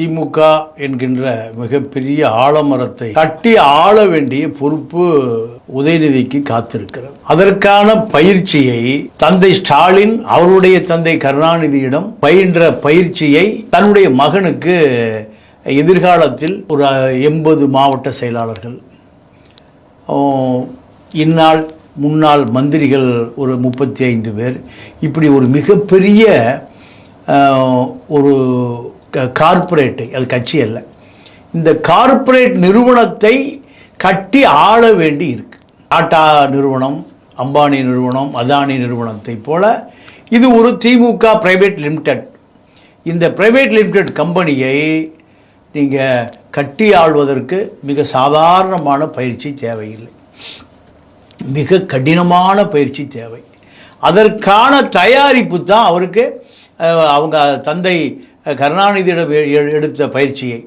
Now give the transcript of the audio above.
திமுக என்கின்ற மிகப்பெரிய ஆலமரத்தை கட்டி ஆள வேண்டிய பொறுப்பு உதயநிதிக்கு காத்திருக்கிறது. அதற்கான பயிற்சியை தந்தை ஸ்டாலின் அவருடைய தந்தை கருணாநிதியிடம் பயின்ற பயிற்சியை தன்னுடைய மகனுக்கு எதிர்காலத்தில் ஒரு 80 மாவட்ட செயலாளர்கள், இந்நாள் முன்னாள் மந்திரிகள் ஒரு 35 பேர், இப்படி ஒரு மிகப்பெரிய ஒரு கார்ப்பரேட்டை, அது கட்சி அல்ல, இந்த கார்ப்பரேட் நிறுவனத்தை கட்டி ஆள வேண்டி இருக்கு. டாடா நிறுவனம், அம்பானி நிறுவனம், அதானி நிறுவனத்தை போல இது ஒரு திமுக பிரைவேட் லிமிடெட். இந்த பிரைவேட் லிமிடெட் கம்பெனியை நீங்கள் கட்டி ஆள்வதற்கு மிக சாதாரணமான பயிற்சி தேவையில்லை, மிக கடினமான பயிற்சி தேவை. அதற்கான தயாரிப்பு தான் அவருக்கு அவங்க தந்தை கருணாநிதியிடம் எடுத்த பயிற்சியை